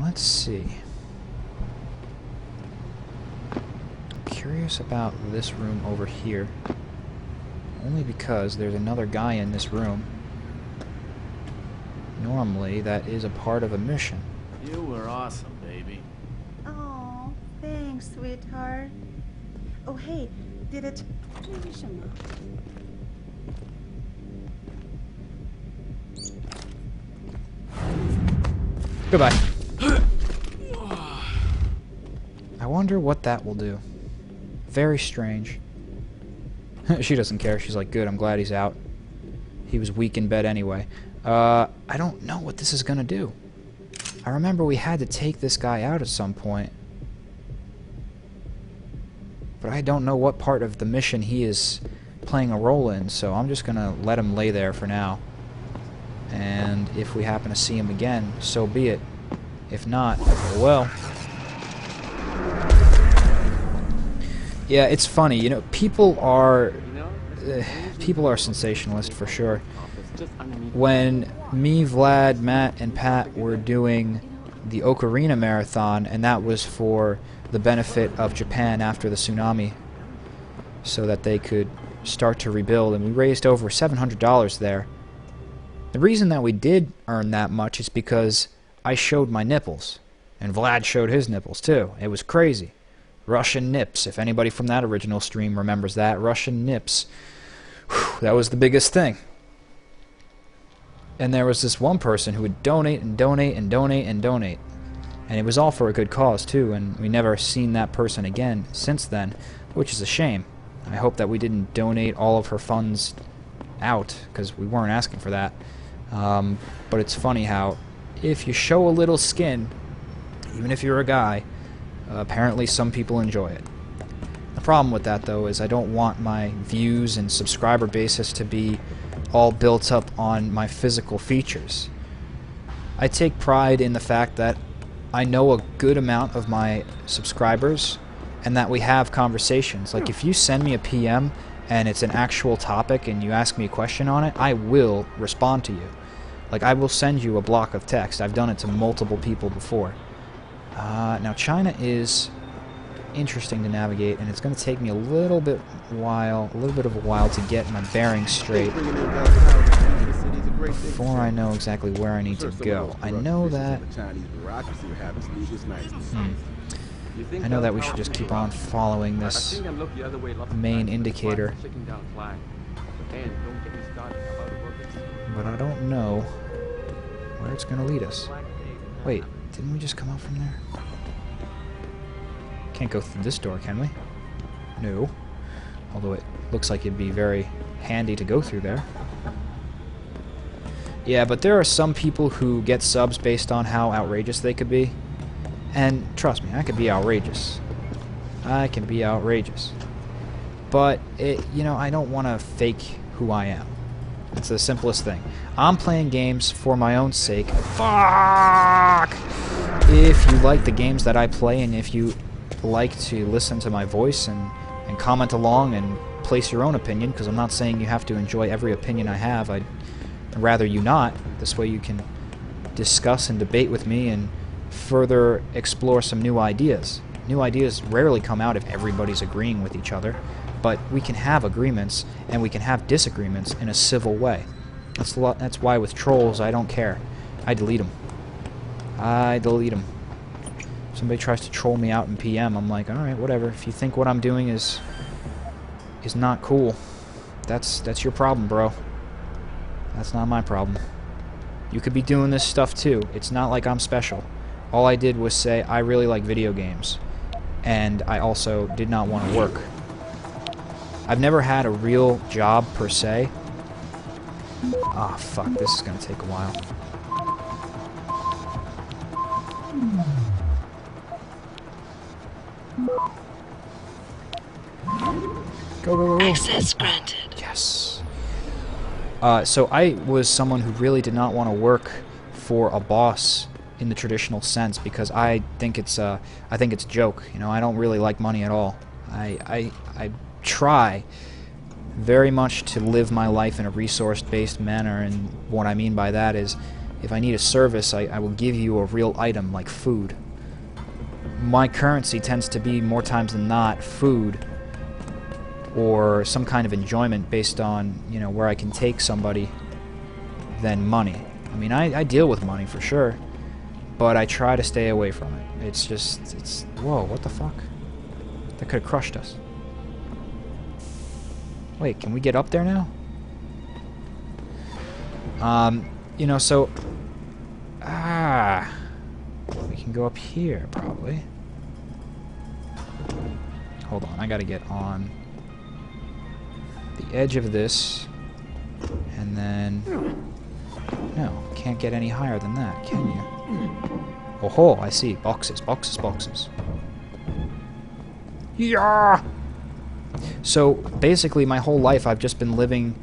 Let's see. I'm curious about this room over here. Only because there's another guy in this room. Normally, that is a part of a mission. You were awesome, baby. Oh, thanks, sweetheart. Oh, hey, did it... Goodbye. I wonder what that will do. Very strange. She doesn't care. She's like, good, I'm glad he's out. He was weak in bed anyway. I don't know what this is gonna do. I remember we had to take this guy out at some point. But I don't know what part of the mission he is playing a role in, so I'm just gonna let him lay there for now. And if we happen to see him again, so be it. If not, well. Yeah, it's funny, you know, people are sensationalist for sure. When me, Vlad, Matt, and Pat were doing the Ocarina Marathon, and that was for the benefit of Japan after the tsunami, so that they could start to rebuild, and we raised over $700 there. The reason that we did earn that much is because I showed my nipples, and Vlad showed his nipples too. It was crazy. Russian nips, if anybody from that original stream remembers that. Russian nips. Whew, that was the biggest thing. And there was this one person who would donate and donate and donate and donate. And it was all for a good cause too, and we never seen that person again since then, which is a shame. I hope that we didn't donate all of her funds out, because we weren't asking for that. But it's funny how if you show a little skin, even if you're a guy, apparently some people enjoy it. The problem with that, though, is I don't want my views and subscriber basis to be all built up on my physical features. I take pride in the fact that I know a good amount of my subscribers and that we have conversations. Like, if you send me a PM and it's an actual topic and you ask me a question on it, I will respond to you. Like, I will send you a block of text. I've done it to multiple people before. Now, China is interesting to navigate, and it's going to take me a little bit of a while to get my bearings straight before I know exactly where I need to go. I know that... I know that we should just keep on following this main indicator. But I don't know where it's going to lead us. Wait, didn't we just come out from there? Can't go through this door, can we? No. Although it looks like it'd be very handy to go through there. Yeah, but there are some people who get subs based on how outrageous they could be. And trust me, I could be outrageous. I can be outrageous. But, you know, I don't want to fake who I am. It's the simplest thing. I'm playing games for my own sake. Fuck! If you like the games that I play, and if you like to listen to my voice and comment along and place your own opinion, because I'm not saying you have to enjoy every opinion I have. I'd rather you not. This way you can discuss and debate with me and further explore some new ideas. New ideas rarely come out if everybody's agreeing with each other, but we can have agreements and we can have disagreements in a civil way. That's why with trolls I don't care. I delete them. I delete them. Somebody tries to troll me out in PM, I'm like, alright, whatever. If you think what I'm doing is not cool, that's your problem, bro. That's not my problem. You could be doing this stuff too. It's not like I'm special. All I did was say I really like video games, and I also did not want to work. I've never had a real job per se. Ah, fuck, this is gonna take a while. Go, go, go, go. Access granted. Yes. So I was someone who really did not want to work for a boss in the traditional sense, because I think it's a joke. You know, I don't really like money at all. I try very much to live my life in a resource-based manner, and what I mean by that is If I need a service, I will give you a real item like food. My currency tends to be, more times than not, food or some kind of enjoyment based on, you know, where I can take somebody than money. I mean, I deal with money for sure, but I try to stay away from it. It's just, it's... Whoa, what the fuck? That could have crushed us. Wait, can we get up there now? You know, so... we can go up here, probably. Hold on, I gotta get on the edge of this, and then... No, can't get any higher than that, can you? Oh ho, I see. Boxes, boxes, boxes. Yeah! So, basically, my whole life I've just been living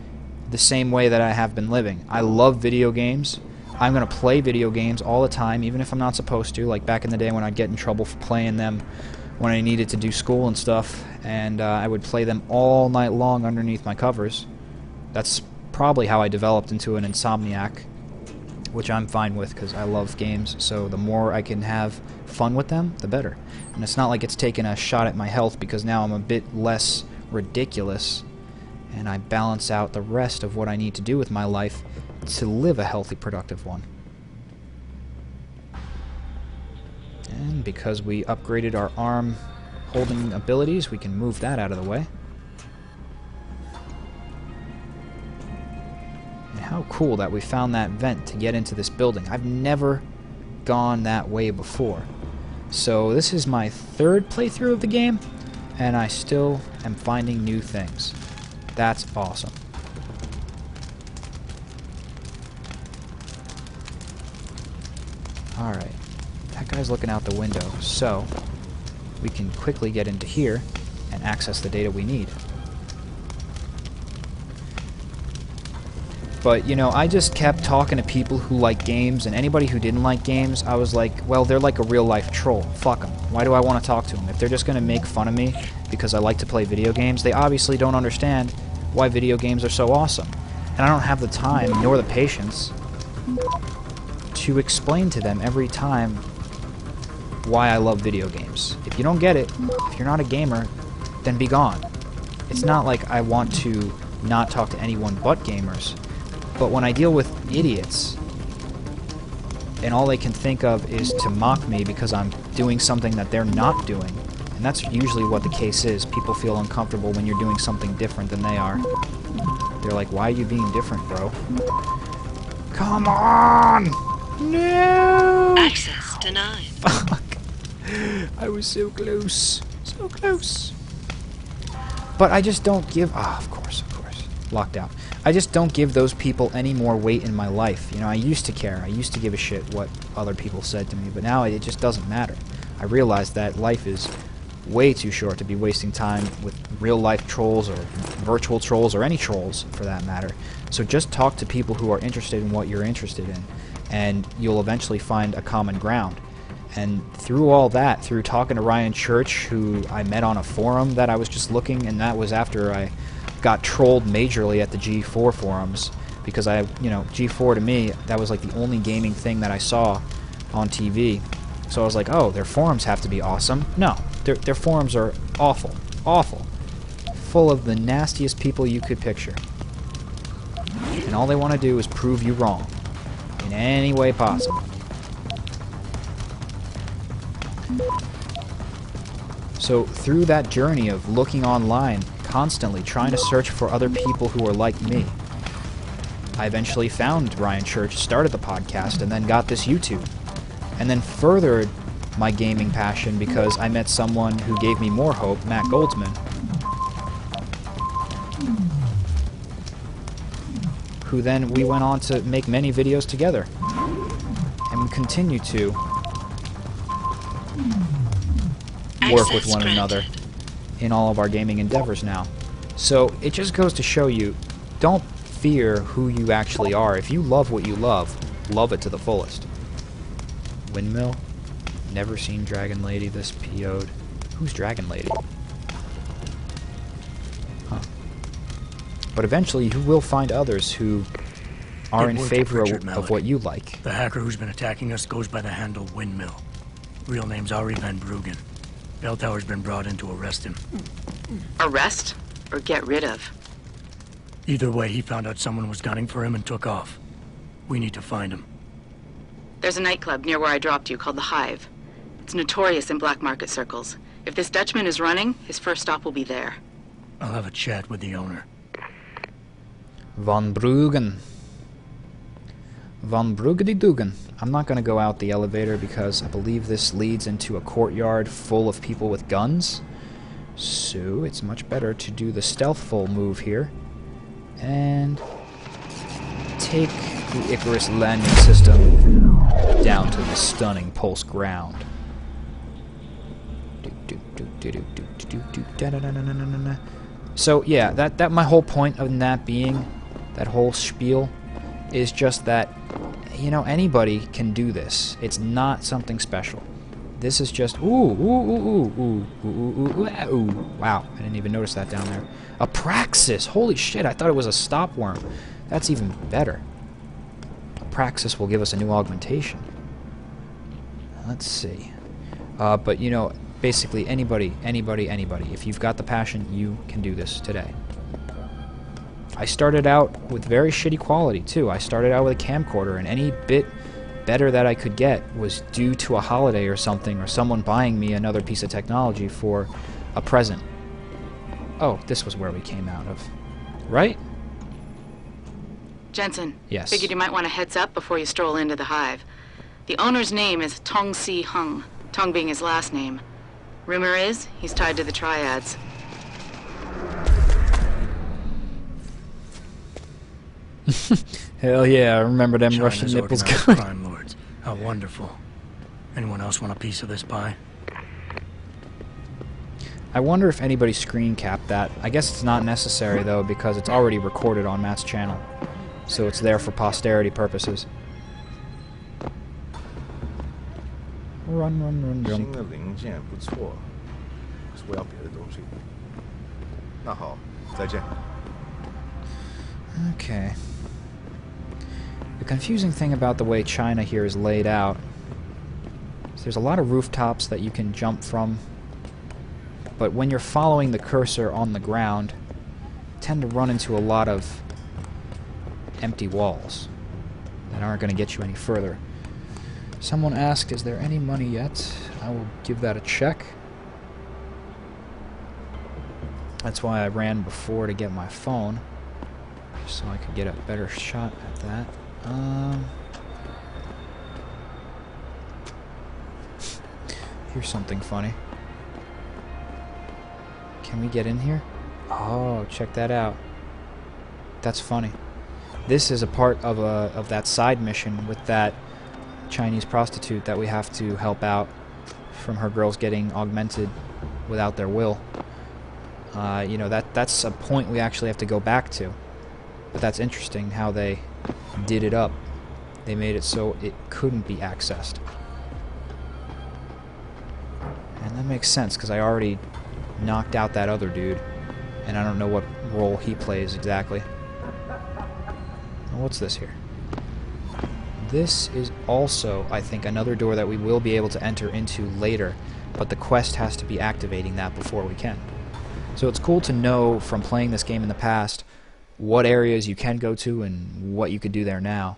the same way that I have been living. I love video games. I'm gonna play video games all the time, even if I'm not supposed to, like back in the day when I'd get in trouble for playing them when I needed to do school and stuff, and I would play them all night long underneath my covers. That's probably how I developed into an insomniac, which I'm fine with because I love games, so the more I can have fun with them, the better. And it's not like it's taken a shot at my health, because now I'm a bit less ridiculous, and I balance out the rest of what I need to do with my life to live a healthy, productive one. And because we upgraded our arm holding abilities, we can move that out of the way. And how cool that we found that vent to get into this building. I've never gone that way before. So this is my third playthrough of the game, and I still am finding new things. That's awesome. Alright, that guy's looking out the window, so we can quickly get into here and access the data we need. But, you know, I just kept talking to people who like games, and anybody who didn't like games, I was like, well, they're like a real-life troll. Fuck them. Why do I want to talk to them? If they're just going to make fun of me because I like to play video games, they obviously don't understand why video games are so awesome. And I don't have the time, nor the patience, to explain to them every time why I love video games. If you don't get it, if you're not a gamer, then be gone. It's not like I want to not talk to anyone but gamers, but when I deal with idiots, and all they can think of is to mock me because I'm doing something that they're not doing, and that's usually what the case is. People feel uncomfortable when you're doing something different than they are. They're like, why are you being different, bro? Come on! No! Access denied. Fuck. I was so close. So close. But I just don't give... Ah, of course. Locked out. I just don't give those people any more weight in my life. You know, I used to care. I used to give a shit what other people said to me, but now it just doesn't matter. I realize that life is way too short to be wasting time with real-life trolls or virtual trolls or any trolls, for that matter. So just talk to people who are interested in what you're interested in, and you'll eventually find a common ground. And through all that, through talking to Ryan Church, who I met on a forum that I was just looking, and that was after I got trolled majorly at the G4 forums, because G4 to me, that was like the only gaming thing that I saw on TV. So I was like, oh, their forums have to be awesome. No, their forums are awful. Full of the nastiest people you could picture. And all they want to do is prove you wrong in any way possible. So through that journey of looking online, constantly trying to search for other people who are like me, I eventually found Ryan Church, started the podcast, and then got this YouTube. And then furthered my gaming passion because I met someone who gave me more hope, Matt Goldsman, who then we went on to make many videos together. And we continue to work with one another in all of our gaming endeavors now. So it just goes to show you, don't fear who you actually are. If you love what you love it to the fullest. Windmill? Never seen Dragon Lady this PO'd. Who's Dragon Lady? Huh. But eventually you will find others who are in It worked at favor Richard of Malik. what you like. The hacker who's been attacking us goes by the handle Windmill. Real name's Ari Van Bruggen. Bell Tower's been brought in to arrest him. Arrest or get rid of? Either way, he found out someone was gunning for him and took off. We need to find him. There's a nightclub near where I dropped you called the Hive. It's notorious in black market circles. If this Dutchman is running, his first stop will be there. I'll have a chat with the owner. Van Bruggen. Van Bruggen. I'm not going to go out the elevator because I believe this leads into a courtyard full of people with guns. So it's much better to do the stealthful move here and take the Icarus landing system down to the stunning pulse ground. So yeah, that my whole point of that being, that whole spiel, is just that, you know, anybody can do this. It's not something special. This is just ooh. Wow, I didn't even notice that down there. A praxis. Holy shit! I thought it was a stopworm. That's even better. A praxis will give us a new augmentation. Let's see. But you know, basically anybody. If you've got the passion, you can do this today. I started out with very shitty quality too. I started out with a camcorder, and any bit better that I could get was due to a holiday or something, or someone buying me another piece of technology for a present. Oh, this was where we came out of, right? Jensen. Yes. Figured you might want a heads up before you stroll into the Hive. The owner's name is Tong Si Hung, Tong being his last name. Rumor is he's tied to the triads. Hell yeah, I remember them China's Russian nipples organized going. crime lords. How wonderful. Anyone else want a piece of this pie? I wonder if anybody screen capped that. I guess it's not necessary though, because it's already recorded on Matt's channel. So it's there for posterity purposes. Run, 新的零件不错，可是我要别的东西。那好，再见。 Okay. The confusing thing about the way China here is laid out is there's a lot of rooftops that you can jump from, but when you're following the cursor on the ground, you tend to run into a lot of empty walls that aren't going to get you any further. Someone asked, is there any money yet? I will give that a check. That's why I ran before to get my phone, so I could get a better shot at that. Here's something funny. Can we get in here? Oh, check that out. That's funny. This is a part of that side mission with that Chinese prostitute that we have to help out from her girls getting augmented without their will. You know, that's a point we actually have to go back to. But that's interesting how they did it up. They made it so it couldn't be accessed. And that makes sense, because I already knocked out that other dude. And I don't know what role he plays exactly. What's this here? This is also, I think, another door that we will be able to enter into later. But the quest has to be activating that before we can. So it's cool to know from playing this game in the past what areas you can go to and what you could do there now.